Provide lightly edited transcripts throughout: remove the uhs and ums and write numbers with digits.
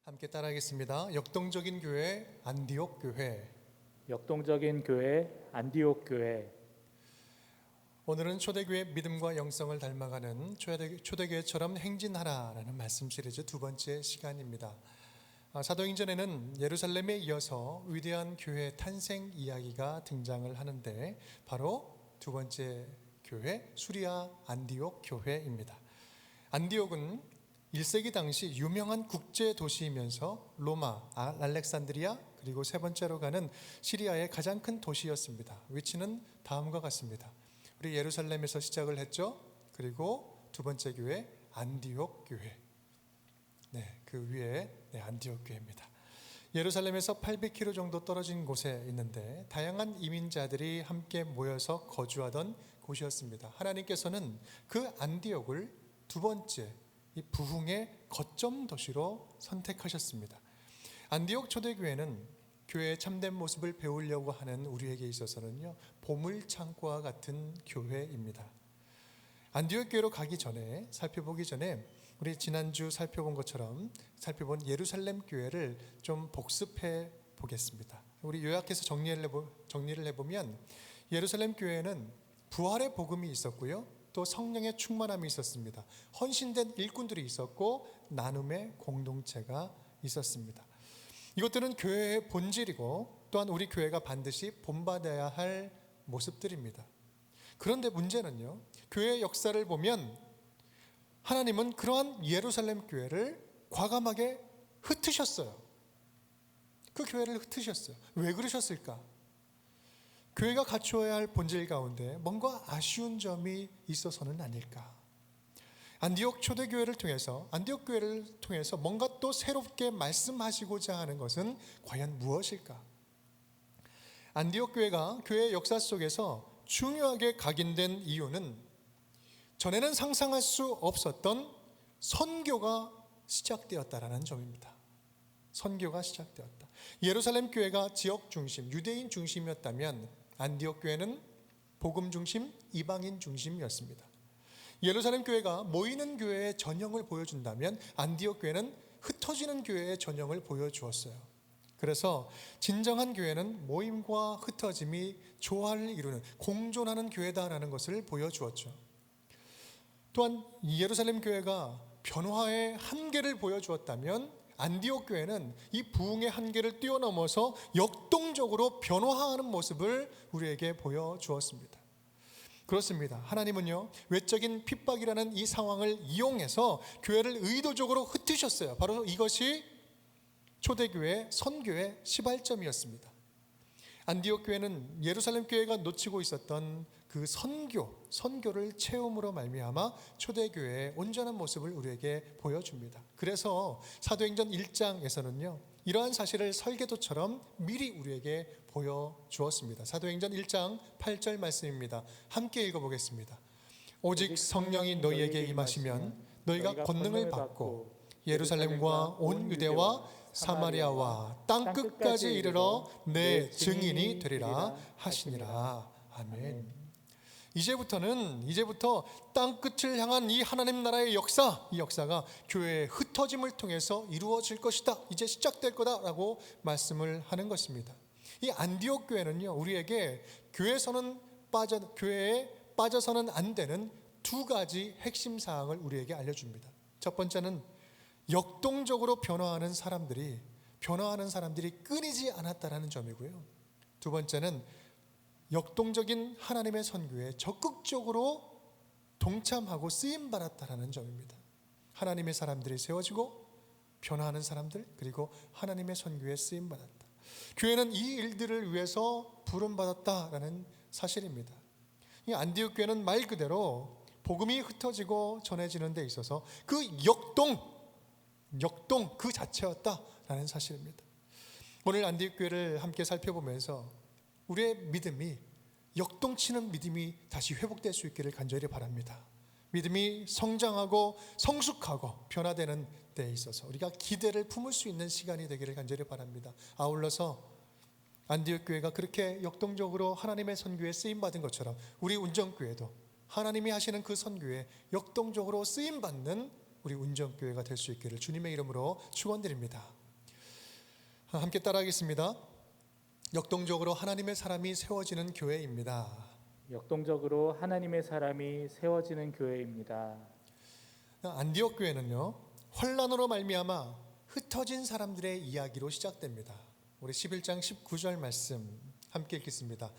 함께 따라하겠습니다. 역동적인 교회 안디옥 교회. 역동적인 교회 안디옥 교회. 오늘은 초대교회 믿음과 영성을 닮아가는 초대교회처럼 행진하라라는 말씀 시리즈 두 번째 시간입니다. 사도행전에는 예루살렘에 이어서 위대한 교회 탄생 이야기가 등장을 하는데 바로 두 번째 교회 수리아 안디옥 교회입니다. 안디옥은 1세기 당시 유명한 국제 도시이면서 로마, 알렉산드리아 그리고 세 번째로 가는 시리아의 가장 큰 도시였습니다. 위치는 다음과 같습니다. 우리 예루살렘에서 시작을 했죠. 그리고 두 번째 교회 안디옥 교회. 그 위에 안디옥 교회입니다. 예루살렘에서 800km 정도 떨어진 곳에 있는데 다양한 이민자들이 함께 모여서 거주하던 곳이었습니다. 하나님께서는 그 안디옥을 두 번째 이 부흥의 거점 도시로 선택하셨습니다. 안디옥 초대교회는 교회의 참된 모습을 배우려고 하는 우리에게 있어서는요, 보물창고와 같은 교회입니다. 안디옥 교회로 가기 전에 살펴보기 전에 우리 지난주 살펴본 것처럼 살펴본 예루살렘 교회를 좀 복습해 보겠습니다. 우리 요약해서 정리를 해보면 예루살렘 교회는 부활의 복음이 있었고요, 또 성령의 충만함이 있었습니다. 헌신된 일꾼들이 있었고 나눔의 공동체가 있었습니다. 이것들은 교회의 본질이고 또한 우리 교회가 반드시 본받아야 할 모습들입니다. 그런데 문제는요, 교회의 역사를 보면 하나님은 그러한 예루살렘 교회를 과감하게 흩으셨어요. 그 교회를 흩으셨어요. 왜 그러셨을까? 교회가 갖추어야 할 본질 가운데 뭔가 아쉬운 점이 있어서는 아닐까? 안디옥 초대교회를 통해서 안디옥 교회를 통해서 뭔가 또 새롭게 말씀하시고자 하는 것은 과연 무엇일까? 안디옥 교회가 교회의 역사 속에서 중요하게 각인된 이유는 전에는 상상할 수 없었던 선교가 시작되었다라는 점입니다. 선교가 시작되었다. 예루살렘 교회가 지역 중심, 유대인 중심이었다면 안디옥 교회는 복음 중심, 이방인 중심이었습니다. 예루살렘 교회가 모이는 교회의 전형을 보여준다면 안디옥 교회는 흩어지는 교회의 전형을 보여주었어요. 그래서 진정한 교회는 모임과 흩어짐이 조화를 이루는 공존하는 교회다라는 것을 보여주었죠. 또한 예루살렘 교회가 변화의 한계를 보여주었다면 안디옥 교회는 이 부흥의 한계를 뛰어넘어서 역동적으로 변화하는 모습을 우리에게 보여주었습니다. 그렇습니다. 하나님은요, 외적인 핍박이라는 이 상황을 이용해서 교회를 의도적으로 흩으셨어요. 바로 이것이 초대교회 선교의 시발점이었습니다. 안디옥 교회는 예루살렘 교회가 놓치고 있었던 그 선교를 체험으로 말미암아 초대교회의 온전한 모습을 우리에게 보여줍니다. 그래서 사도행전 1장에서는요, 이러한 사실을 설계도처럼 미리 우리에게 보여주었습니다. 사도행전 1장 8절 말씀입니다. 함께 읽어보겠습니다. 오직 성령이 너희에게 임하시면 너희가 권능을 받고 예루살렘과 온 유대와 사마리아와 땅끝까지 이르러 내 증인이 되리라 하시니라. 아멘. 이제부터 땅끝을 향한 이 하나님 나라의 역사, 이 역사가 교회의 흩어짐을 통해서 이루어질 것이다. 이제 시작될 거다라고 말씀을 하는 것입니다. 이 안디옥 교회는요, 우리에게 교회에 빠져서는 안 되는 두 가지 핵심 사항을 우리에게 알려줍니다. 첫 번째는 역동적으로 변화하는 사람들이 끊이지 않았다라는 점이고요. 두 번째는 역동적인 하나님의 선교에 적극적으로 동참하고 쓰임받았다라는 점입니다. 하나님의 사람들이 세워지고 변화하는 사람들, 그리고 하나님의 선교에 쓰임받았다. 교회는 이 일들을 위해서 부름받았다라는 사실입니다. 이 안디옥 교회는 말 그대로 복음이 흩어지고 전해지는 데 있어서 그 역동 그 자체였다라는 사실입니다. 오늘 안디옥 교회를 함께 살펴보면서 우리의 믿음이 역동치는 믿음이 다시 회복될 수 있기를 간절히 바랍니다. 믿음이 성장하고 성숙하고 변화되는 데에 있어서 우리가 기대를 품을 수 있는 시간이 되기를 간절히 바랍니다. 아울러서 안디옥 교회가 그렇게 역동적으로 하나님의 선교에 쓰임받은 것처럼 우리 운정교회도 하나님이 하시는 그 선교에 역동적으로 쓰임받는 우리 운정교회가 될 수 있기를 주님의 이름으로 축원드립니다. 함께 따라하겠습니다. 역동적으로 하나님의 사람이 세워지는 교회입니다. 역동적으로 하나님의 사람이 세워지는 교회입니다. 안디옥 교회는요, 환난으로 말미암아 흩어진 사람들의 이야기로 시작됩니다. 우리 11장 19절 말씀 함께 읽겠습니다.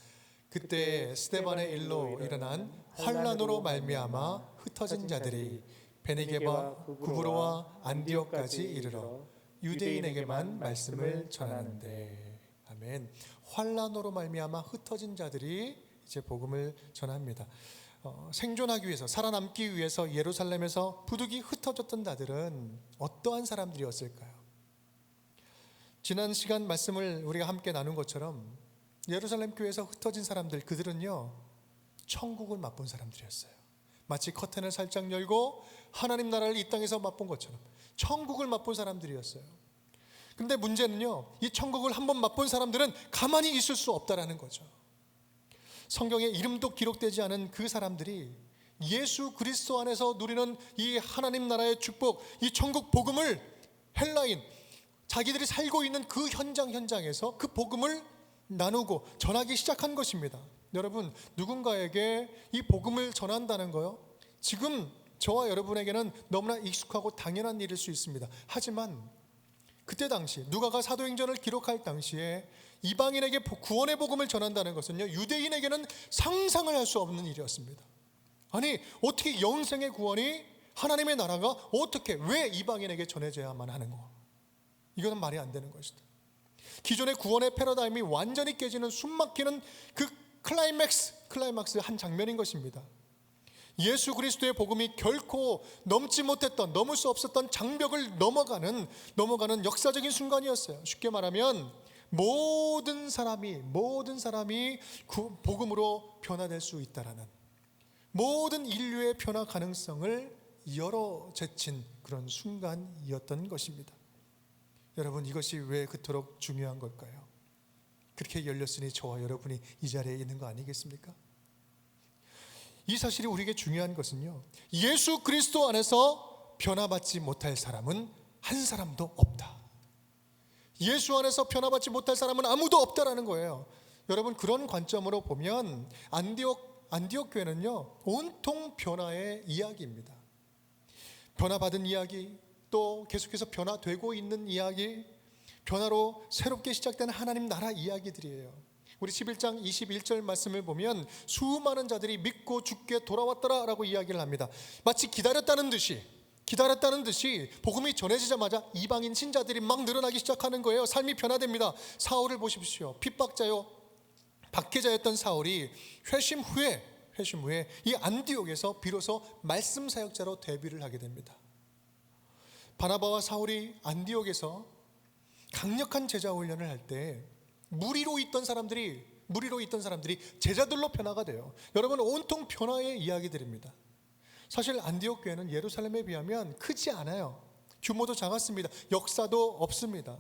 그때 스데반의 일로 일어난 환난으로 말미암아 흩어진 자들이 베니게와 구브로와 안디옥까지 이르러 유대인에게만 말씀을 전하는데. 아멘. 환난으로 말미암아 흩어진 자들이 이제 복음을 전합니다. 생존하기 위해서, 살아남기 위해서 예루살렘에서 부득이 흩어졌던 자들은 어떠한 사람들이었을까요? 지난 시간 말씀을 우리가 함께 나눈 것처럼 예루살렘 교회에서 흩어진 사람들, 그들은요 천국을 맛본 사람들이었어요. 마치 커튼을 살짝 열고 하나님 나라를 이 땅에서 맛본 것처럼 천국을 맛본 사람들이었어요. 근데 문제는요, 이 천국을 한번 맛본 사람들은 가만히 있을 수 없다라는 거죠. 성경에 이름도 기록되지 않은 그 사람들이 예수 그리스도 안에서 누리는 이 하나님 나라의 축복, 이 천국 복음을 헬라인, 자기들이 살고 있는 그 현장에서 그 복음을 나누고 전하기 시작한 것입니다. 여러분, 누군가에게 이 복음을 전한다는 거요, 지금 저와 여러분에게는 너무나 익숙하고 당연한 일일 수 있습니다. 하지만 그때 당시 누가가 사도행전을 기록할 당시에 이방인에게 구원의 복음을 전한다는 것은요, 유대인에게는 상상을 할 수 없는 일이었습니다. 아니, 어떻게 영생의 구원이, 하나님의 나라가 어떻게, 왜 이방인에게 전해져야만 하는 거? 이거는 말이 안 되는 것이다. 기존의 구원의 패러다임이 완전히 깨지는 숨막히는 그 클라이막스 한 장면인 것입니다. 예수 그리스도의 복음이 결코 넘지 못했던, 넘을 수 없었던 장벽을 넘어가는 역사적인 순간이었어요. 쉽게 말하면 모든 사람이 복음으로 변화될 수 있다라는, 모든 인류의 변화 가능성을 열어제친 그런 순간이었던 것입니다. 여러분, 이것이 왜 그토록 중요한 걸까요? 그렇게 열렸으니 저와 여러분이 이 자리에 있는 거 아니겠습니까? 이 사실이 우리에게 중요한 것은요, 예수 그리스도 안에서 변화받지 못할 사람은 한 사람도 없다. 예수 안에서 변화받지 못할 사람은 아무도 없다라는 거예요. 여러분, 그런 관점으로 보면 안디옥 교회는요, 온통 변화의 이야기입니다. 변화받은 이야기, 또 계속해서 변화되고 있는 이야기, 변화로 새롭게 시작된 하나님 나라 이야기들이에요. 우리 11장 21절 말씀을 보면 수많은 자들이 믿고 주께 돌아왔더라 라고 이야기를 합니다. 마치 기다렸다는 듯이 복음이 전해지자마자 이방인 신자들이 막 늘어나기 시작하는 거예요. 삶이 변화됩니다. 사울을 보십시오. 핍박자요, 박해자였던 사울이 회심 후에 이 안디옥에서 비로소 말씀 사역자로 데뷔를 하게 됩니다. 바나바와 사울이 안디옥에서 강력한 제자 훈련을 할 때 무리로 있던 사람들이 제자들로 변화가 돼요. 여러분, 온통 변화의 이야기들입니다. 사실 안디옥 교회는 예루살렘에 비하면 크지 않아요. 규모도 작았습니다. 역사도 없습니다.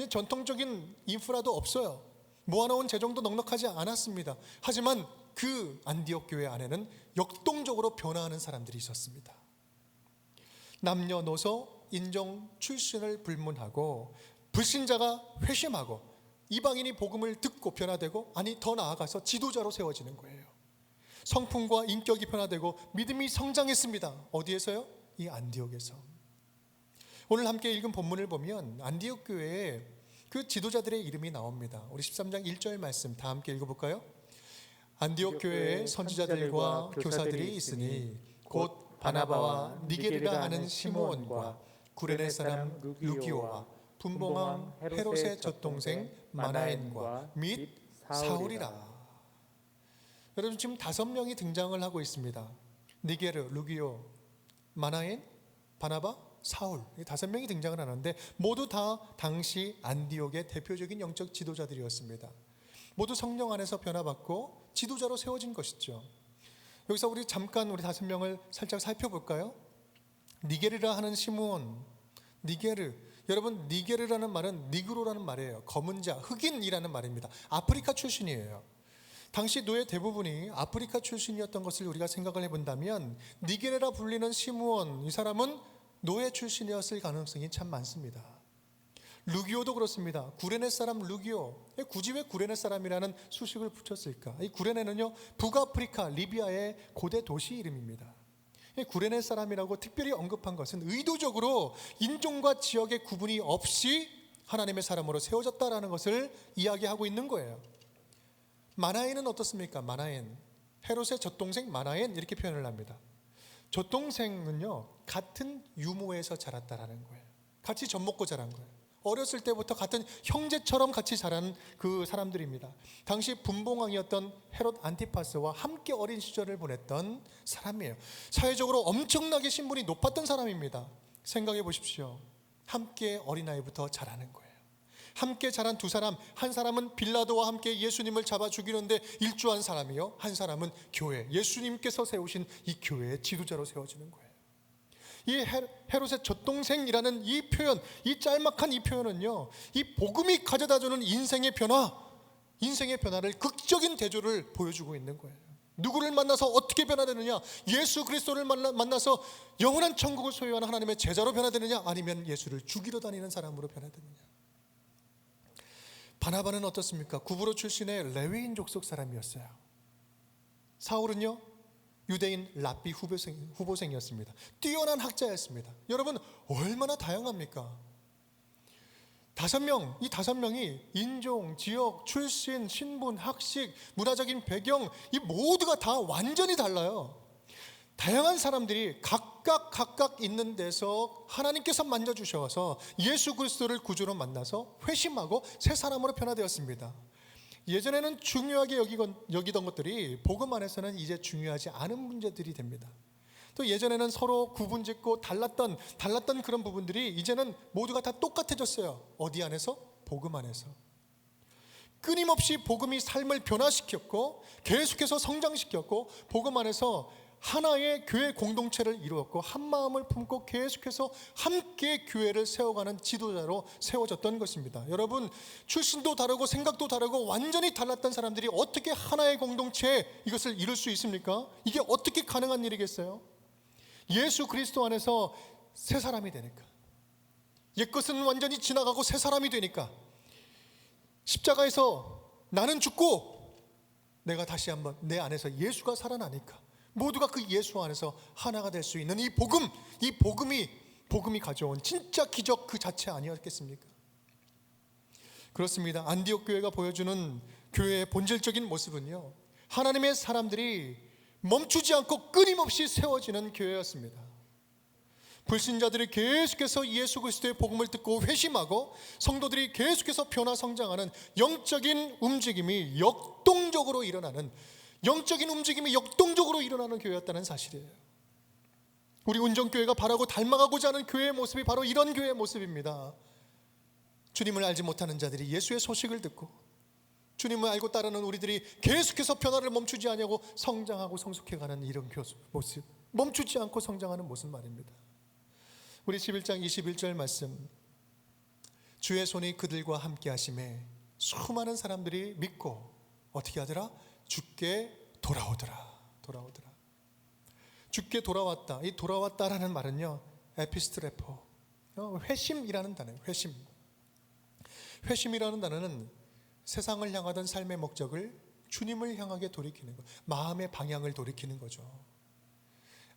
전통적인 인프라도 없어요. 모아놓은 재정도 넉넉하지 않았습니다. 하지만 그 안디옥 교회 안에는 역동적으로 변화하는 사람들이 있었습니다. 남녀노소, 인종, 출신을 불문하고 불신자가 회심하고 이방인이 복음을 듣고 변화되고, 아니 더 나아가서 지도자로 세워지는 거예요. 성품과 인격이 변화되고 믿음이 성장했습니다. 어디에서요? 이 안디옥에서. 오늘 함께 읽은 본문을 보면 안디옥 교회에 그 지도자들의 이름이 나옵니다. 우리 13장 1절 말씀 다 함께 읽어볼까요? 안디옥 교회에 선지자들과 교사들이 있으니 곧 바나바와 니게르라 하는 시므온과 구레네 사람 루기오와 분봉왕 헤롯의 젖동생 마나엔과 및 사울이라. 여러분, 지금 5명이 등장을 하고 있습니다. 니게르, 루기오, 마나엔, 바나바, 사울, 이 5명이 등장을 하는데 모두 다 당시 안디옥의 대표적인 영적 지도자들이었습니다. 모두 성령 안에서 변화받고 지도자로 세워진 것이죠. 여기서 우리 잠깐 우리 5명을 살짝 살펴볼까요? 니게르라 하는 시므온, 니게르. 여러분, 니게르라는 말은 니그로라는 말이에요. 검은 자, 흑인이라는 말입니다. 아프리카 출신이에요. 당시 노예 대부분이 아프리카 출신이었던 것을 우리가 생각을 해본다면 니게르라 불리는 시므온, 이 사람은 노예 출신이었을 가능성이 참 많습니다. 루기오도 그렇습니다. 구레네 사람 루기오. 굳이 왜 구레네 사람이라는 수식을 붙였을까? 이 구레네는요, 북아프리카 리비아의 고대 도시 이름입니다. 이 구레네 사람이라고 특별히 언급한 것은 의도적으로 인종과 지역의 구분이 없이 하나님의 사람으로 세워졌다라는 것을 이야기하고 있는 거예요. 마나엔은 어떻습니까? 마나엔, 헤롯의 젖동생 마나엔, 이렇게 표현을 합니다. 젖동생은요, 같은 유모에서 자랐다라는 거예요. 같이 젖 먹고 자란 거예요. 어렸을 때부터 같은 형제처럼 같이 자란 그 사람들입니다. 당시 분봉왕이었던 헤롯 안티파스와 함께 어린 시절을 보냈던 사람이에요. 사회적으로 엄청나게 신분이 높았던 사람입니다. 생각해 보십시오. 함께 어린아이부터 자라는 거예요. 함께 자란 두 사람, 한 사람은 빌라도와 함께 예수님을 잡아 죽이는데 일조한 사람이요, 한 사람은 교회, 예수님께서 세우신 이 교회의 지도자로 세워지는 거예요. 이 헤롯의 젖동생이라는 이 표현, 이 짤막한 이 표현은요, 이 복음이 가져다주는 인생의 변화를, 극적인 대조를 보여주고 있는 거예요. 누구를 만나서 어떻게 변화되느냐? 예수 그리스도를 만나서 영원한 천국을 소유하는 하나님의 제자로 변화되느냐? 아니면 예수를 죽이러 다니는 사람으로 변화되느냐? 바나바는 어떻습니까? 구브로 출신의 레위인 족속 사람이었어요. 사울은요, 유대인 랍비 후보생이었습니다. 뛰어난 학자였습니다. 여러분, 얼마나 다양합니까? 이 5명이 인종, 지역, 출신, 신분, 학식, 문화적인 배경, 이 모두가 다 완전히 달라요. 다양한 사람들이 각각 있는 데서 하나님께서 만져주셔서 예수 그리스도를 구주로 만나서 회심하고 새 사람으로 변화되었습니다. 예전에는 중요하게 여기던 것들이 복음 안에서는 이제 중요하지 않은 문제들이 됩니다. 또 예전에는 서로 구분짓고 달랐던 그런 부분들이 이제는 모두가 다 똑같아졌어요. 어디 안에서? 복음 안에서. 끊임없이 복음이 삶을 변화시켰고 계속해서 성장시켰고, 복음 안에서 하나의 교회 공동체를 이루었고 한 마음을 품고 계속해서 함께 교회를 세워가는 지도자로 세워졌던 것입니다. 여러분, 출신도 다르고 생각도 다르고 완전히 달랐던 사람들이 어떻게 하나의 공동체에 이것을 이룰 수 있습니까? 이게 어떻게 가능한 일이겠어요? 예수 그리스도 안에서 새 사람이 되니까, 옛것은 완전히 지나가고 새 사람이 되니까, 십자가에서 나는 죽고 내가 다시 한번 내 안에서 예수가 살아나니까 모두가 그 예수 안에서 하나가 될 수 있는 이 복음이 가져온 진짜 기적 그 자체 아니었겠습니까? 그렇습니다. 안디옥 교회가 보여주는 교회의 본질적인 모습은요, 하나님의 사람들이 멈추지 않고 끊임없이 세워지는 교회였습니다. 불신자들이 계속해서 예수 그리스도의 복음을 듣고 회심하고 성도들이 계속해서 변화 성장하는 영적인 움직임이 역동적으로 일어나는 교회였다는 사실이에요. 우리 운정교회가 바라고 닮아가고자 하는 교회의 모습이 바로 이런 교회의 모습입니다. 주님을 알지 못하는 자들이 예수의 소식을 듣고 주님을 알고 따르는 우리들이 계속해서 변화를 멈추지 않냐고 성장하고 성숙해가는 이런 모습, 멈추지 않고 성장하는 모습 말입니다. 우리 11장 21절 말씀, 주의 손이 그들과 함께 하심에 수많은 사람들이 믿고 어떻게 하더라? 주께 돌아오더라. 주께 돌아왔다. 이 돌아왔다라는 말은요, 에피스트레포, 회심이라는 단어예요. 회심이라는 단어는 세상을 향하던 삶의 목적을 주님을 향하게 돌이키는 것, 마음의 방향을 돌이키는 거죠.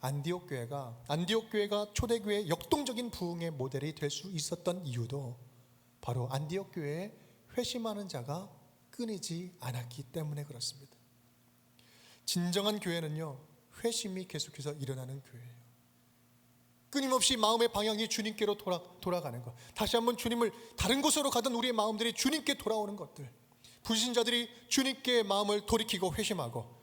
안디옥 교회가 초대교회의 역동적인 부흥의 모델이 될 수 있었던 이유도 바로 안디옥 교회에 회심하는 자가 끊이지 않았기 때문에 그렇습니다. 진정한 교회는요, 회심이 계속해서 일어나는 교회예요. 끊임없이 마음의 방향이 주님께로 돌아가는 것, 다시 한번 주님을 다른 곳으로 가던 우리의 마음들이 주님께 돌아오는 것들, 불신자들이 주님께 마음을 돌이키고 회심하고,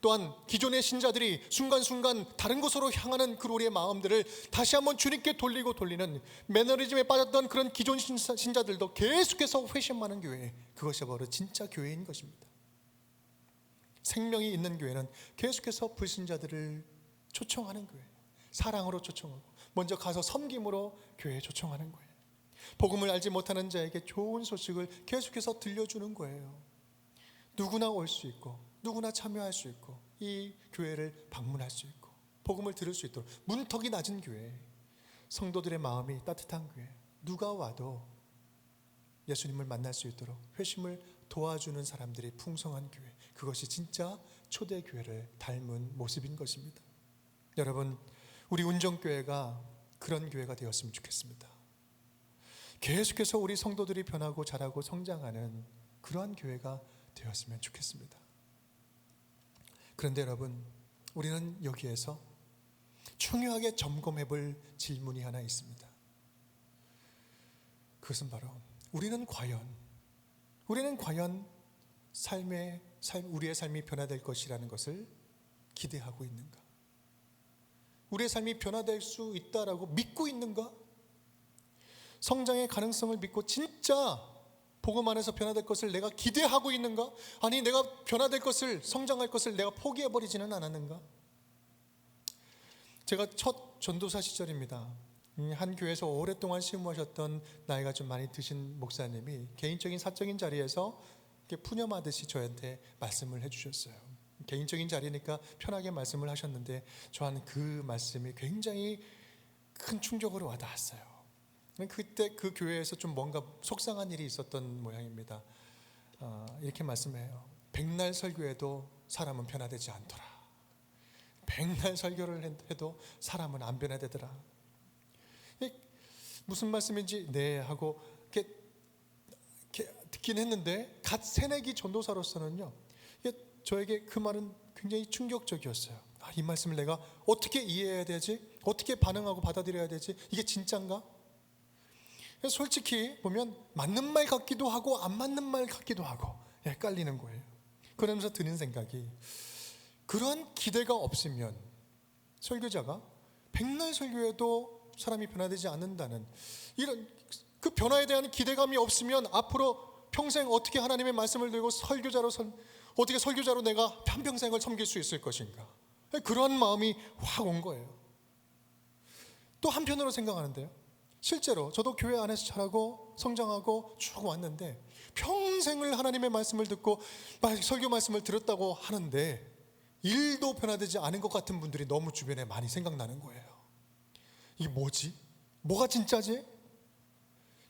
또한 기존의 신자들이 순간순간 다른 곳으로 향하는 그 우리의 마음들을 다시 한번 주님께 돌리는 매너리즘에 빠졌던 그런 기존 신자들도 계속해서 회심하는 교회, 그것이 바로 진짜 교회인 것입니다. 생명이 있는 교회는 계속해서 불신자들을 초청하는 교회, 사랑으로 초청하고 먼저 가서 섬김으로 교회에 초청하는 거예요. 복음을 알지 못하는 자에게 좋은 소식을 계속해서 들려주는 거예요. 누구나 올 수 있고 누구나 참여할 수 있고 이 교회를 방문할 수 있고 복음을 들을 수 있도록 문턱이 낮은 교회, 성도들의 마음이 따뜻한 교회, 누가 와도 예수님을 만날 수 있도록 회심을 도와주는 사람들이 풍성한 교회, 그것이 진짜 초대교회를 닮은 모습인 것입니다. 여러분, 우리 운정교회가 그런 교회가 되었으면 좋겠습니다. 계속해서 우리 성도들이 변하고 자라고 성장하는 그러한 교회가 되었으면 좋겠습니다. 그런데 여러분, 우리는 여기에서 중요하게 점검해 볼 질문이 하나 있습니다. 그것은 바로 우리는 과연 우리의 삶이 변화될 것이라는 것을 기대하고 있는가? 우리의 삶이 변화될 수 있다라고 믿고 있는가? 성장의 가능성을 믿고 진짜 복음 안에서 변화될 것을 내가 기대하고 있는가? 아니, 내가 변화될 것을, 성장할 것을 내가 포기해버리지는 않았는가? 제가 첫 전도사 시절입니다. 한 교회에서 오랫동안 심무하셨던 나이가 좀 많이 드신 목사님이 개인적인 사적인 자리에서 이렇게 푸념하듯이 저한테 말씀을 해주셨어요. 개인적인 자리니까 편하게 말씀을 하셨는데 저는 그 말씀이 굉장히 큰 충격으로 와닿았어요. 그때 그 교회에서 좀 뭔가 속상한 일이 있었던 모양입니다. 이렇게 말씀해요. 백날 설교해도 사람은 변화되지 않더라. 백날 설교를 해도 사람은 안 변화되더라. 무슨 말씀인지 네 하고 이렇게 듣긴 했는데 갓 새내기 전도사로서는요, 저에게 그 말은 굉장히 충격적이었어요. 이 말씀을 내가 어떻게 이해해야 되지? 어떻게 반응하고 받아들여야 되지? 이게 진짠가? 솔직히 보면 맞는 말 같기도 하고 안 맞는 말 같기도 하고 헷갈리는 거예요. 그러면서 드는 생각이, 그런 기대가 없으면 설교자가 백날 설교해도 사람이 변화되지 않는다는 이런 그 변화에 대한 기대감이 없으면 앞으로 평생 어떻게 하나님의 말씀을 들고 어떻게 설교자로 내가 한평생을 섬길 수 있을 것인가? 그런 마음이 확 온 거예요. 또 한편으로 생각하는데요, 실제로 저도 교회 안에서 자라고 성장하고 쭉 왔는데 평생을 하나님의 말씀을 듣고 설교 말씀을 들었다고 하는데 일도 변화되지 않은 것 같은 분들이 너무 주변에 많이 생각나는 거예요. 이게 뭐지? 뭐가 진짜지?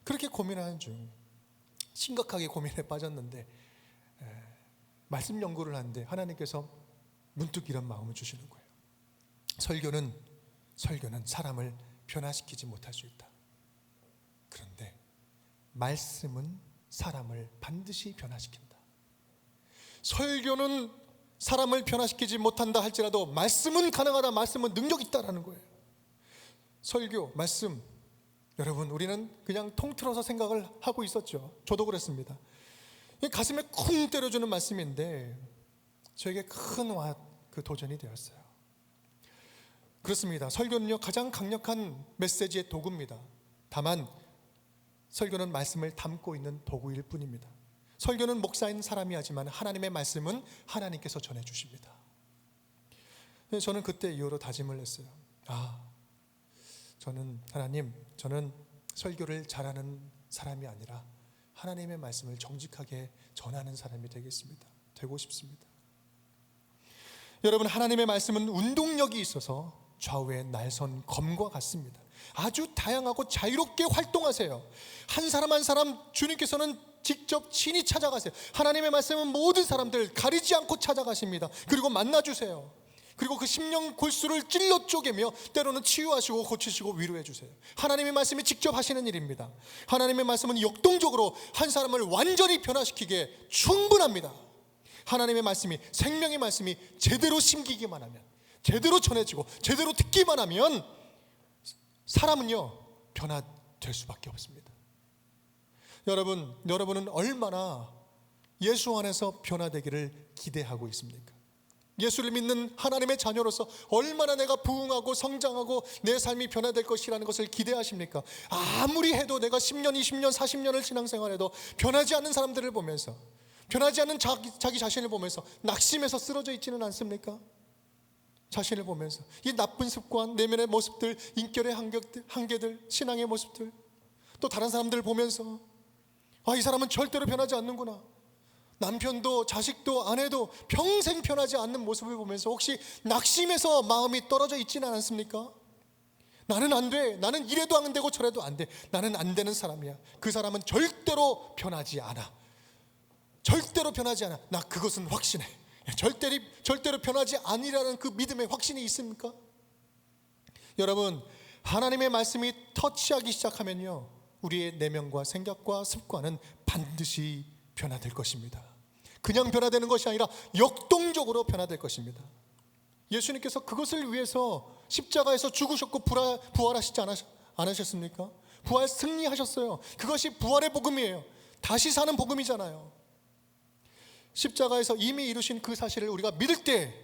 그렇게 고민하는 중 심각하게 고민에 빠졌는데 말씀 연구를 하는데 하나님께서 문득 이런 마음을 주시는 거예요. 설교는 사람을 변화시키지 못할 수 있다. 그런데 말씀은 사람을 반드시 변화시킨다. 설교는 사람을 변화시키지 못한다 할지라도 말씀은 가능하다, 말씀은 능력 있다라는 거예요. 설교, 말씀, 여러분, 우리는 그냥 통틀어서 생각을 하고 있었죠. 저도 그랬습니다. 가슴에 쿵 때려주는 말씀인데 저에게 큰 도전이 되었어요. 그렇습니다. 설교는요, 가장 강력한 메시지의 도구입니다. 다만 설교는 말씀을 담고 있는 도구일 뿐입니다. 설교는 목사인 사람이 하지만 하나님의 말씀은 하나님께서 전해주십니다. 저는 그때 이후로 다짐을 했어요. 저는 설교를 잘하는 사람이 아니라 하나님의 말씀을 정직하게 전하는 사람이 되고 싶습니다. 여러분, 하나님의 말씀은 운동력이 있어서 좌우의 날선 검과 같습니다. 아주 다양하고 자유롭게 활동하세요. 한 사람 한 사람 주님께서는 직접 친히 찾아가세요. 하나님의 말씀은 모든 사람들 가리지 않고 찾아가십니다. 그리고 만나주세요. 그리고 그 심령 골수를 찔러 쪼개며 때로는 치유하시고 고치시고 위로해 주세요. 하나님의 말씀이 직접 하시는 일입니다. 하나님의 말씀은 역동적으로 한 사람을 완전히 변화시키기에 충분합니다. 하나님의 말씀이, 생명의 말씀이 제대로 심기기만 하면, 제대로 전해지고 제대로 듣기만 하면 사람은요, 변화될 수밖에 없습니다. 여러분은 얼마나 예수 안에서 변화되기를 기대하고 있습니까? 예수를 믿는 하나님의 자녀로서 얼마나 내가 부흥하고 성장하고 내 삶이 변화될 것이라는 것을 기대하십니까? 아무리 해도 내가 10년, 20년, 40년을 신앙생활해도 변하지 않는 사람들을 보면서, 변하지 않는 자기 자신을 보면서 낙심해서 쓰러져 있지는 않습니까? 자신을 보면서 이 나쁜 습관, 내면의 모습들, 인격의 한계들, 신앙의 모습들, 또 다른 사람들을 보면서 이 사람은 절대로 변하지 않는구나. 남편도 자식도 아내도 평생 변하지 않는 모습을 보면서 혹시 낙심해서 마음이 떨어져 있지는 않습니까? 나는 안 돼. 나는 이래도 안 되고 저래도 안 돼. 나는 안 되는 사람이야. 그 사람은 절대로 변하지 않아. 절대로 변하지 않아. 나 그것은 확신해. 절대로 변하지 아니라는 그 믿음의 확신이 있습니까? 여러분, 하나님의 말씀이 터치하기 시작하면요, 우리의 내면과 생각과 습관은 반드시 변화될 것입니다. 그냥 변화되는 것이 아니라 역동적으로 변화될 것입니다. 예수님께서 그것을 위해서 십자가에서 죽으셨고 부활하시지 않으셨습니까? 부활 승리하셨어요. 그것이 부활의 복음이에요. 다시 사는 복음이잖아요. 십자가에서 이미 이루신 그 사실을 우리가 믿을 때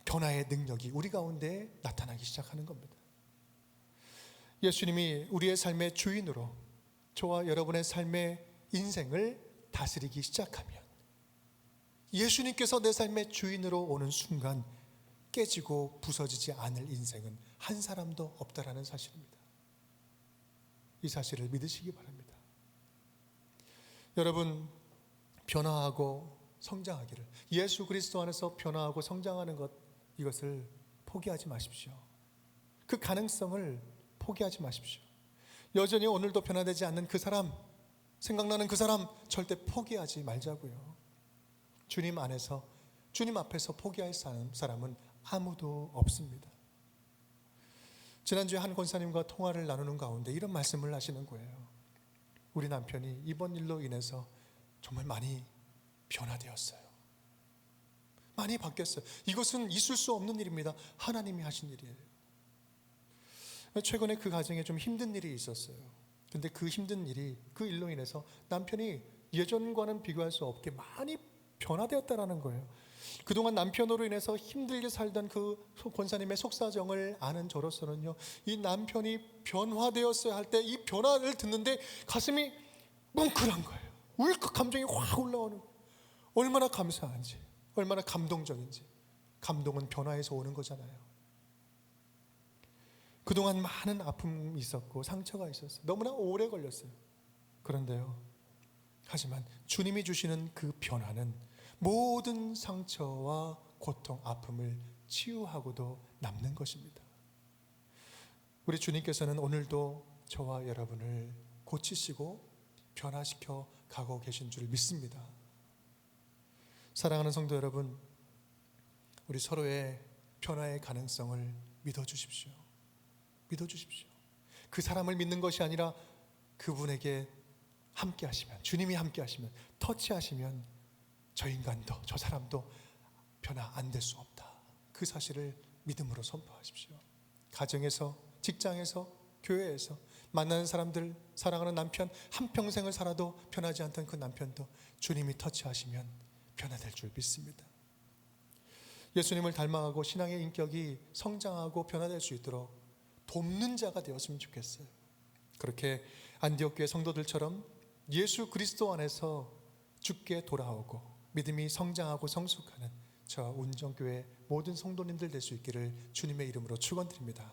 변화의 능력이 우리 가운데 나타나기 시작하는 겁니다. 예수님이 우리의 삶의 주인으로 저와 여러분의 삶의 인생을 다스리기 시작하면, 예수님께서 내 삶의 주인으로 오는 순간 깨지고 부서지지 않을 인생은 한 사람도 없다라는 사실입니다. 이 사실을 믿으시기 바랍니다. 여러분, 변화하고 성장하기를, 예수 그리스도 안에서 변화하고 성장하는 것, 이것을 포기하지 마십시오. 그 가능성을 포기하지 마십시오. 여전히 오늘도 변화되지 않는 그 사람, 생각나는 그 사람 절대 포기하지 말자고요. 주님 안에서, 주님 앞에서 포기할 사람은 아무도 없습니다. 지난주에 한 권사님과 통화를 나누는 가운데 이런 말씀을 하시는 거예요. 우리 남편이 이번 일로 인해서 정말 많이 변화되었어요. 많이 바뀌었어요. 이것은 있을 수 없는 일입니다. 하나님이 하신 일이에요. 최근에 그 가정에 좀 힘든 일이 있었어요. 근데 그 힘든 일이, 그 일로 인해서 남편이 예전과는 비교할 수 없게 많이 변화되었다라는 거예요. 그동안 남편으로 인해서 힘들게 살던 그 권사님의 속사정을 아는 저로서는요, 이 남편이 변화되었어야 할 때 이 변화를 듣는데 가슴이 뭉클한 거예요. 울컥 감정이 확 올라오는 거예요. 얼마나 감사한지, 얼마나 감동적인지. 감동은 변화에서 오는 거잖아요. 그동안 많은 아픔이 있었고 상처가 있었어요. 너무나 오래 걸렸어요. 그런데요, 하지만 주님이 주시는 그 변화는 모든 상처와 고통, 아픔을 치유하고도 남는 것입니다. 우리 주님께서는 오늘도 저와 여러분을 고치시고 변화시켜 가고 계신 줄 믿습니다. 사랑하는 성도 여러분, 우리 서로의 변화의 가능성을 믿어주십시오. 믿어주십시오. 그 사람을 믿는 것이 아니라 그분에게 함께 하시면, 주님이 함께 하시면, 터치하시면 저 인간도, 저 사람도 변화 안 될 수 없다. 그 사실을 믿음으로 선포하십시오. 가정에서, 직장에서, 교회에서 만나는 사람들, 사랑하는 남편, 한평생을 살아도 변하지 않던 그 남편도 주님이 터치하시면 변화될 줄 믿습니다. 예수님을 닮아가고 신앙의 인격이 성장하고 변화될 수 있도록 돕는 자가 되었으면 좋겠어요. 그렇게 안디옥 교회 성도들처럼 예수 그리스도 안에서 주께 돌아오고 믿음이 성장하고 성숙하는 저 운정교회 모든 성도님들 될 수 있기를 주님의 이름으로 축원드립니다.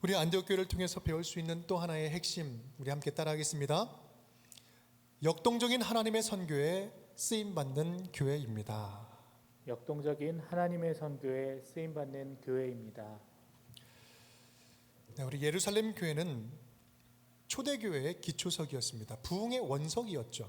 우리 안디옥 교회를 통해서 배울 수 있는 또 하나의 핵심, 우리 함께 따라하겠습니다. 역동적인 하나님의 선교에 쓰임받는 교회입니다. 역동적인 하나님의 선교에 쓰임받는 교회입니다. 네, 우리 예루살렘 교회는 초대교회의 기초석이었습니다. 부흥의 원석이었죠.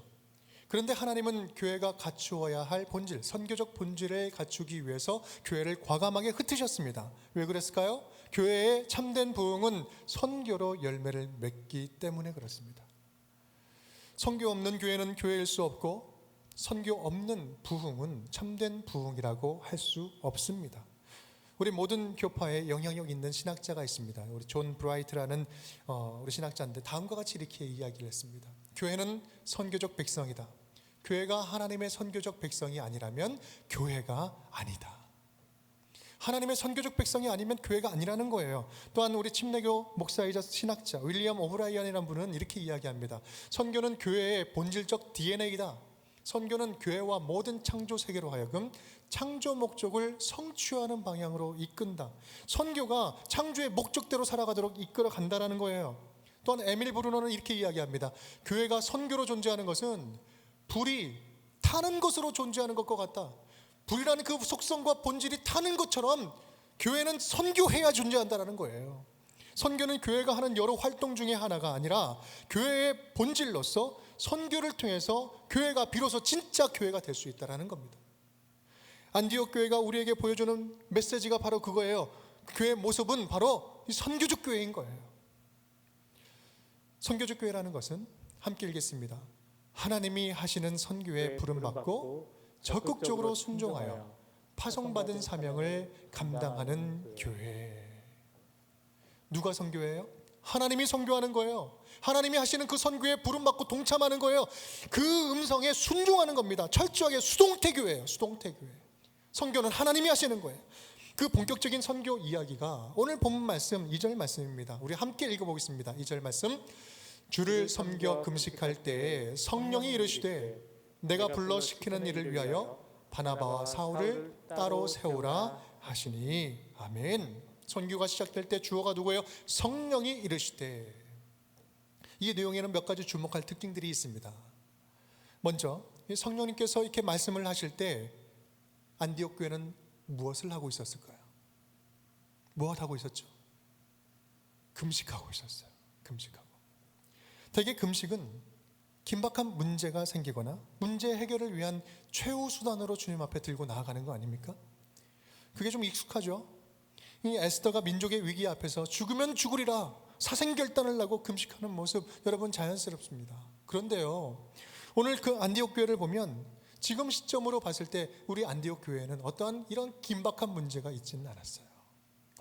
그런데 하나님은 교회가 갖추어야 할 본질, 선교적 본질을 갖추기 위해서 교회를 과감하게 흩으셨습니다. 왜 그랬을까요? 교회의 참된 부흥은 선교로 열매를 맺기 때문에 그렇습니다. 선교 없는 교회는 교회일 수 없고, 선교 없는 부흥은 참된 부흥이라고 할 수 없습니다. 우리 모든 교파에 영향력 있는 신학자가 있습니다. 우리 존 브라이트라는 우리 신학자인데 다음과 같이 이렇게 이야기를 했습니다. 교회는 선교적 백성이다. 교회가 하나님의 선교적 백성이 아니라면 교회가 아니다. 하나님의 선교적 백성이 아니면 교회가 아니라는 거예요. 또한 우리 침례교 목사이자 신학자 윌리엄 오브라이언이라는 분은 이렇게 이야기합니다. 선교는 교회의 본질적 DNA이다. 선교는 교회와 모든 창조 세계로 하여금 창조 목적을 성취하는 방향으로 이끈다. 선교가 창조의 목적대로 살아가도록 이끌어 간다는 거예요. 또한 에밀 브루너는 이렇게 이야기합니다. 교회가 선교로 존재하는 것은 불이 타는 것으로 존재하는 것과 같다. 불이라는 그 속성과 본질이 타는 것처럼 교회는 선교해야 존재한다는 거예요. 선교는 교회가 하는 여러 활동 중에 하나가 아니라 교회의 본질로서 선교를 통해서 교회가 비로소 진짜 교회가 될 수 있다는 겁니다. 안디옥 교회가 우리에게 보여주는 메시지가 바로 그거예요. 교회의 모습은 바로 이 선교적 교회인 거예요. 선교적 교회라는 것은 함께 읽겠습니다. 하나님이 하시는 선교에 부름받고 적극적으로 순종하여 파송받은 사명을 감당하는 교회. 누가 선교해요? 하나님이 선교하는 거예요. 하나님이 하시는 그 선교에 부름받고 동참하는 거예요. 그 음성에 순종하는 겁니다. 철저하게 수동태교회예요. 수동태교회. 선교는 하나님이 하시는 거예요. 그 본격적인 선교 이야기가 오늘 본문 말씀 2절 말씀입니다. 우리 함께 읽어보겠습니다. 2절 말씀. 주를 섬겨 금식할 때에 성령이 이르시되 내가 불러 시키는 일을 위하여 바나바와 사울을 따로 세우라 하시니. 아멘. 선교가 시작될 때 주어가 누구예요? 성령이 이르시되. 이 내용에는 몇 가지 주목할 특징들이 있습니다. 먼저 성령님께서 이렇게 말씀을 하실 때 안디옥 교회는 무엇을 하고 있었을까요? 무엇 하고 있었죠? 금식하고 있었어요. 금식하고. 대개 금식은 긴박한 문제가 생기거나 문제 해결을 위한 최후 수단으로 주님 앞에 들고 나아가는 거 아닙니까? 그게 좀 익숙하죠? 이 에스더가 민족의 위기 앞에서 죽으면 죽으리라 사생결단을 하고 금식하는 모습, 여러분 자연스럽습니다. 그런데요, 오늘 그 안디옥 교회를 보면 지금 시점으로 봤을 때 우리 안디옥 교회는 어떠한 이런 긴박한 문제가 있지는 않았어요.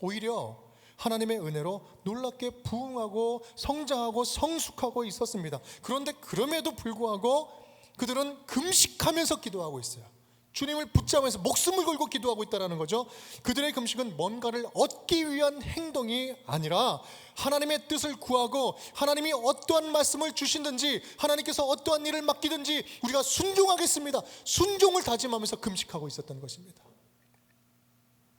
오히려 하나님의 은혜로 놀랍게 부흥하고 성장하고 성숙하고 있었습니다. 그런데 그럼에도 불구하고 그들은 금식하면서 기도하고 있어요. 주님을 붙잡으면서 목숨을 걸고 기도하고 있다는 거죠. 그들의 금식은 뭔가를 얻기 위한 행동이 아니라 하나님의 뜻을 구하고 하나님이 어떠한 말씀을 주시든지 하나님께서 어떠한 일을 맡기든지 우리가 순종하겠습니다, 순종을 다짐하면서 금식하고 있었던 것입니다.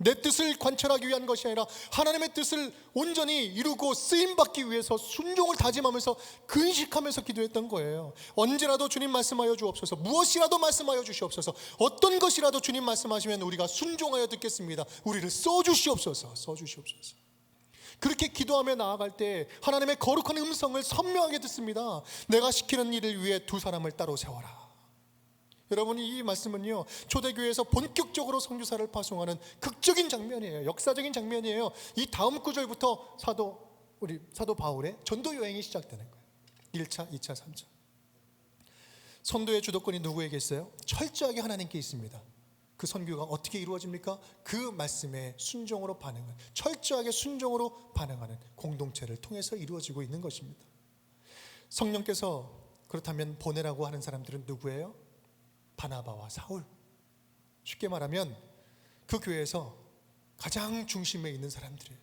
내 뜻을 관철하기 위한 것이 아니라 하나님의 뜻을 온전히 이루고 쓰임받기 위해서 순종을 다짐하면서 근식하면서 기도했던 거예요. 언제라도 주님 말씀하여 주옵소서, 무엇이라도 말씀하여 주시옵소서, 어떤 것이라도 주님 말씀하시면 우리가 순종하여 듣겠습니다. 우리를 써주시옵소서, 써주시옵소서. 그렇게 기도하며 나아갈 때 하나님의 거룩한 음성을 선명하게 듣습니다. 내가 시키는 일을 위해 두 사람을 따로 세워라. 여러분이 이 말씀은요, 초대교회에서 본격적으로 선교사를 파송하는 극적인 장면이에요. 역사적인 장면이에요. 이 다음 구절부터 사도 바울의 전도 여행이 시작되는 거예요. 1차, 2차, 3차. 선도의 주도권이 누구에게 있어요? 철저하게 하나님께 있습니다. 그 선교가 어떻게 이루어집니까? 그 말씀에 순종으로 반응하는, 철저하게 순종으로 반응하는 공동체를 통해서 이루어지고 있는 것입니다. 성령께서 그렇다면 보내라고 하는 사람들은 누구예요? 바나바와 사울. 쉽게 말하면 그 교회에서 가장 중심에 있는 사람들이에요.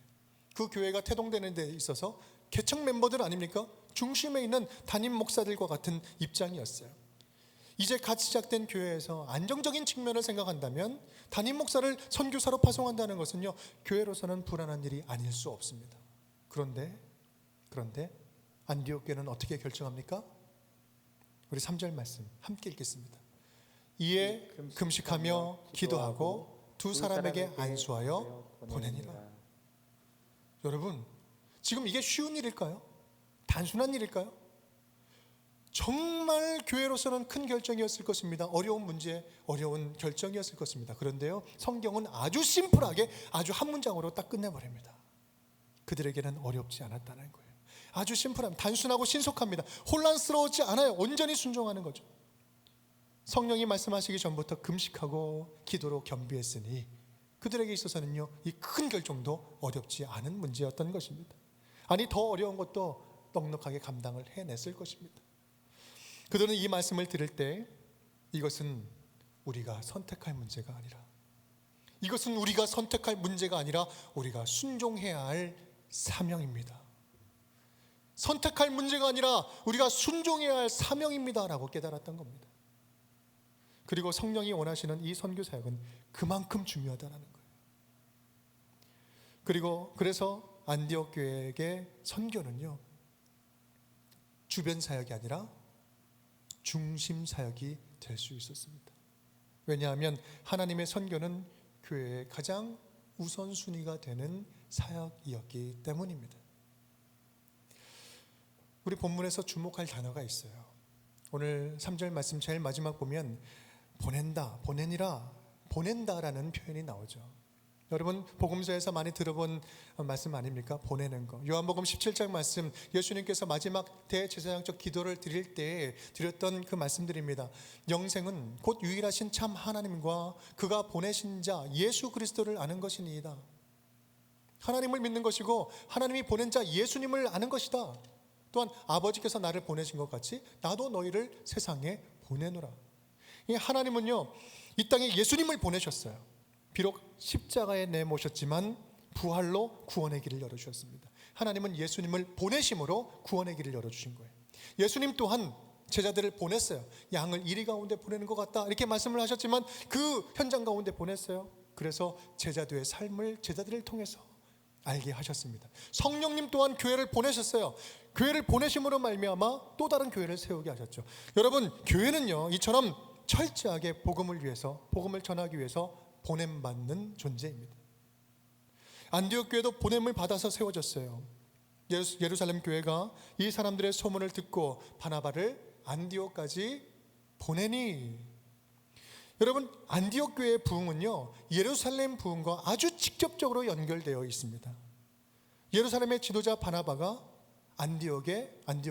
그 교회가 태동되는 데 있어서 개척 멤버들 아닙니까? 중심에 있는 담임 목사들과 같은 입장이었어요. 이제 갓 시작된 교회에서 안정적인 측면을 생각한다면 담임 목사를 선교사로 파송한다는 것은요, 교회로서는 불안한 일이 아닐 수 없습니다. 그런데 안디옥 교회는 어떻게 결정합니까? 우리 3절 말씀 함께 읽겠습니다. 이에 금식하며 기도하고 두 사람에게 안수하여 보내니라. 여러분, 지금 이게 쉬운 일일까요? 단순한 일일까요? 정말 교회로서는 큰 결정이었을 것입니다. 어려운 문제, 어려운 결정이었을 것입니다. 그런데요, 성경은 아주 심플하게 아주 한 문장으로 딱 끝내버립니다. 그들에게는 어렵지 않았다는 거예요. 아주 심플합니다. 단순하고 신속합니다. 혼란스러웠지 않아요. 온전히 순종하는 거죠. 성령이 말씀하시기 전부터 금식하고 기도로 겸비했으니 그들에게 있어서는요, 이 큰 결정도 어렵지 않은 문제였던 것입니다. 아니, 더 어려운 것도 넉넉하게 감당을 해냈을 것입니다. 그들은 이 말씀을 들을 때 이것은 우리가 선택할 문제가 아니라, 이것은 우리가 선택할 문제가 아니라 우리가 순종해야 할 사명입니다. 선택할 문제가 아니라 우리가 순종해야 할 사명입니다 라고 깨달았던 겁니다. 그리고 성령이 원하시는 이 선교 사역은 그만큼 중요하다는 거예요. 그래서 안디옥 교회에게 선교는요, 주변 사역이 아니라 중심 사역이 될 수 있었습니다. 왜냐하면 하나님의 선교는 교회의 가장 우선순위가 되는 사역이었기 때문입니다. 우리 본문에서 주목할 단어가 있어요. 오늘 3절 말씀 제일 마지막 보면 보낸다, 보내니라, 보낸다라는 표현이 나오죠. 여러분 복음서에서 많이 들어본 말씀 아닙니까? 보내는 거. 요한복음 17장 말씀, 예수님께서 마지막 대제사장적 기도를 드릴 때 드렸던 그 말씀들입니다. 영생은 곧 유일하신 참 하나님과 그가 보내신 자 예수 그리스도를 아는 것이니이다. 하나님을 믿는 것이고 하나님이 보낸 자 예수님을 아는 것이다. 또한 아버지께서 나를 보내신 것 같이 나도 너희를 세상에 보내노라. 이 하나님은요, 이 땅에 예수님을 보내셨어요. 비록 십자가에 내모셨지만 부활로 구원의 길을 열어주셨습니다. 하나님은 예수님을 보내심으로 구원의 길을 열어주신 거예요. 예수님 또한 제자들을 보냈어요. 양을 이리 가운데 보내는 것 같다 이렇게 말씀을 하셨지만 그 현장 가운데 보냈어요. 그래서 제자들의 삶을 제자들을 통해서 알게 하셨습니다. 성령님 또한 교회를 보내셨어요. 교회를 보내심으로 말미암아 또 다른 교회를 세우게 하셨죠. 여러분 교회는요 이처럼 철저하게 복음을 위해서, 복음을 전하기 위해서 보냄받는 존재입니다. 안디옥 교회도 보냄을 받아서 세워졌어요. 예루살렘 교회가 이 사람들의 소문을 듣고 바나바를 안디옥까지 보내니, 여러분 안디옥 교회의 부흥은요 예루살렘 부흥과 아주 직접적으로 연결되어 있습니다. 예루살렘의 지도자 바나바가 안디옥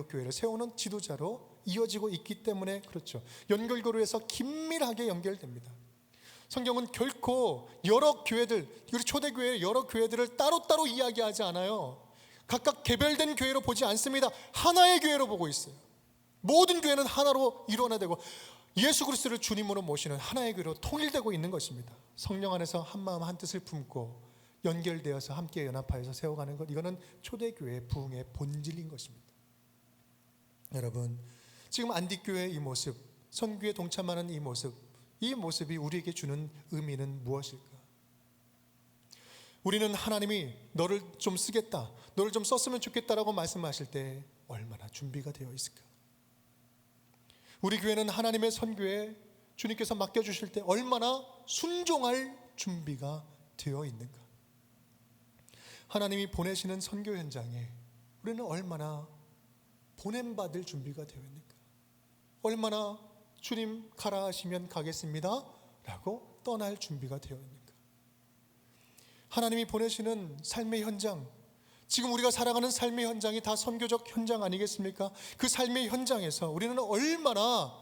교회를 세우는 지도자로 이어지고 있기 때문에 그렇죠. 연결고리에서 긴밀하게 연결됩니다. 성경은 결코 여러 교회들, 우리 초대교회의 여러 교회들을 따로따로 이야기하지 않아요. 각각 개별된 교회로 보지 않습니다. 하나의 교회로 보고 있어요. 모든 교회는 하나로 일원화되고 예수 그리스도를 주님으로 모시는 하나의 교회로 통일되고 있는 것입니다. 성령 안에서 한 마음 한 뜻을 품고 연결되어서 함께 연합하여서 세워가는 것, 이거는 초대교회의 부흥의 본질인 것입니다. 여러분 지금 안디교회의 이 모습, 선교에 동참하는 이 모습이 우리에게 주는 의미는 무엇일까? 우리는 하나님이 너를 좀 쓰겠다, 너를 좀 썼으면 좋겠다라고 말씀하실 때 얼마나 준비가 되어 있을까? 우리 교회는 하나님의 선교에 주님께서 맡겨주실 때 얼마나 순종할 준비가 되어 있는가? 하나님이 보내시는 선교 현장에 우리는 얼마나 보냄받을 준비가 되어 있는가? 얼마나 주님 가라 하시면 가겠습니다 라고 떠날 준비가 되어 있는가? 하나님이 보내시는 삶의 현장, 지금 우리가 살아가는 삶의 현장이 다 선교적 현장 아니겠습니까? 그 삶의 현장에서 우리는 얼마나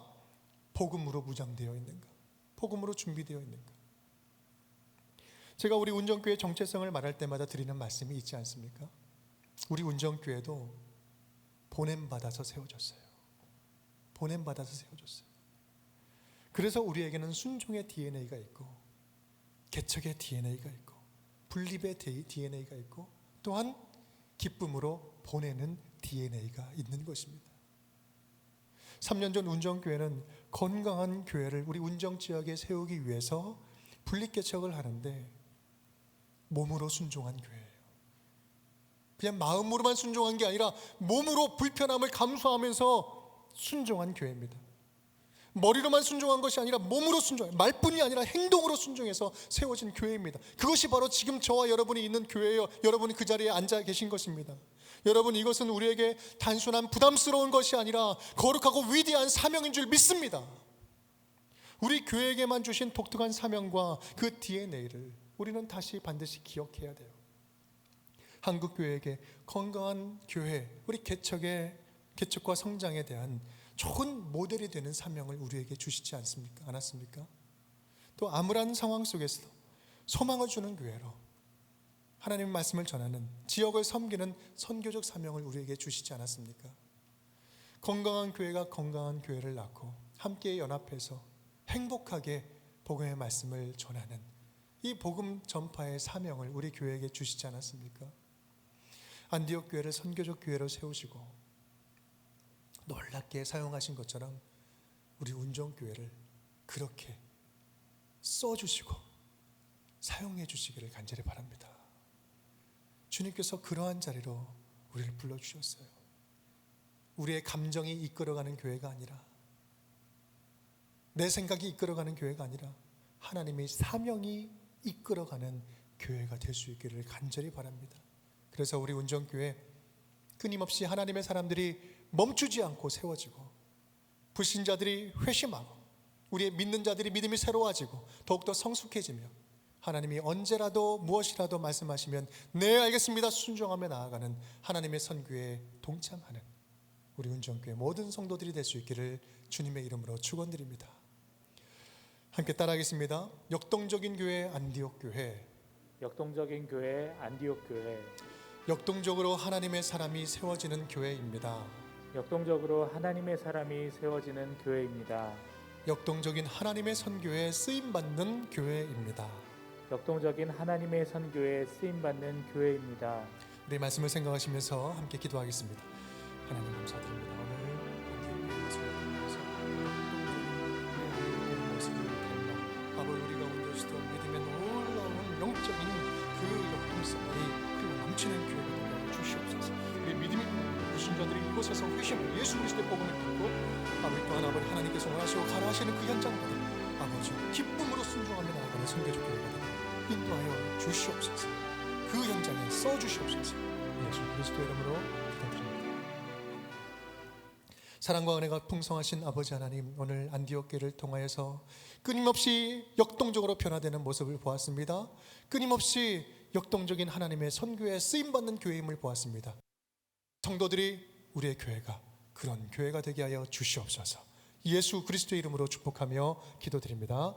복음으로 무장되어 있는가? 복음으로 준비되어 있는가? 제가 우리 운정교회 정체성을 말할 때마다 드리는 말씀이 있지 않습니까? 우리 운정교회도 보냄받아서 세워졌어요. 보냄받아서 세워졌어요. 그래서 우리에게는 순종의 DNA가 있고 개척의 DNA가 있고 분립의 DNA가 있고 또한 기쁨으로 보내는 DNA가 있는 것입니다. 3년 전 운정교회는 건강한 교회를 우리 운정지역에 세우기 위해서 분립개척을 하는데 몸으로 순종한 교회예요. 그냥 마음으로만 순종한 게 아니라 몸으로 불편함을 감수하면서 순종한 교회입니다. 머리로만 순종한 것이 아니라 몸으로 말뿐이 아니라 행동으로 순종해서 세워진 교회입니다. 그것이 바로 지금 저와 여러분이 있는 교회예요. 여러분이 그 자리에 앉아 계신 것입니다. 여러분 이것은 우리에게 단순한 부담스러운 것이 아니라 거룩하고 위대한 사명인 줄 믿습니다. 우리 교회에게만 주신 독특한 사명과 그 DNA를 우리는 다시 반드시 기억해야 돼요. 한국 교회에게 건강한 교회, 우리 개척과 성장에 대한 좋은 모델이 되는 사명을 우리에게 주시지 않았습니까? 또 암울한 상황 속에서도 소망을 주는 교회로 하나님의 말씀을 전하는, 지역을 섬기는 선교적 사명을 우리에게 주시지 않았습니까? 건강한 교회가 건강한 교회를 낳고 함께 연합해서 행복하게 복음의 말씀을 전하는 이 복음 전파의 사명을 우리 교회에게 주시지 않았습니까? 안디옥 교회를 선교적 교회로 세우시고 놀랍게 사용하신 것처럼 우리 운정교회를 그렇게 써주시고 사용해 주시기를 간절히 바랍니다. 주님께서 그러한 자리로 우리를 불러주셨어요. 우리의 감정이 이끌어가는 교회가 아니라, 내 생각이 이끌어가는 교회가 아니라 하나님의 사명이 이끌어가는 교회가 될 수 있기를 간절히 바랍니다. 그래서 우리 운정교회 끊임없이 하나님의 사람들이 멈추지 않고 세워지고 불신자들이 회심하고 우리의 믿는 자들이 믿음이 새로워지고 더욱더 성숙해지며 하나님이 언제라도 무엇이라도 말씀하시면 네 알겠습니다 순종하며 나아가는 하나님의 선교에 동참하는 우리 운정교회 모든 성도들이 될 수 있기를 주님의 이름으로 축원드립니다. 함께 따라하겠습니다. 역동적인 교회 안디옥 교회, 역동적인 교회 안디옥 교회, 역동적으로 하나님의 사람이 세워지는 교회입니다. 역동적으로 하나님의 사람이 세워지는 교회입니다. 역동적인 하나님의 선교에 쓰임받는 교회입니다. 역동적인 하나님의 선교에 쓰임받는 교회입니다. 우리 말씀을 생각하시면서 함께 기도하겠습니다. 하나님 감사드립니다. 오늘 말씀을 통해서 모습을 닮아 아버지 우리 가운데서도 믿음의 놀라운 영적인 그 역동성이 흘러 넘치는 교회가 되게 하여 주시옵소서. 우리 믿음이 불신자들이 이곳에서 회심을 예수 그리스도의 복음을 듣고 아버지 또한 아버지 하나님께서 원하시고 가라하시는 그 현장까지 아버지 기쁨으로 순종하며 나아가는 선교적 교회가 되게 인도하여 주시옵소서. 그 현장에 써주시옵소서. 예수 그리스도의 이름으로 기도드립니다. 사랑과 은혜가 풍성하신 아버지 하나님, 오늘 안디옥 교회를 통하여서 끊임없이 역동적으로 변화되는 모습을 보았습니다. 끊임없이 역동적인 하나님의 선교에 쓰임받는 교회임을 보았습니다. 성도들이 우리의 교회가 그런 교회가 되게 하여 주시옵소서. 예수 그리스도의 이름으로 축복하며 기도드립니다.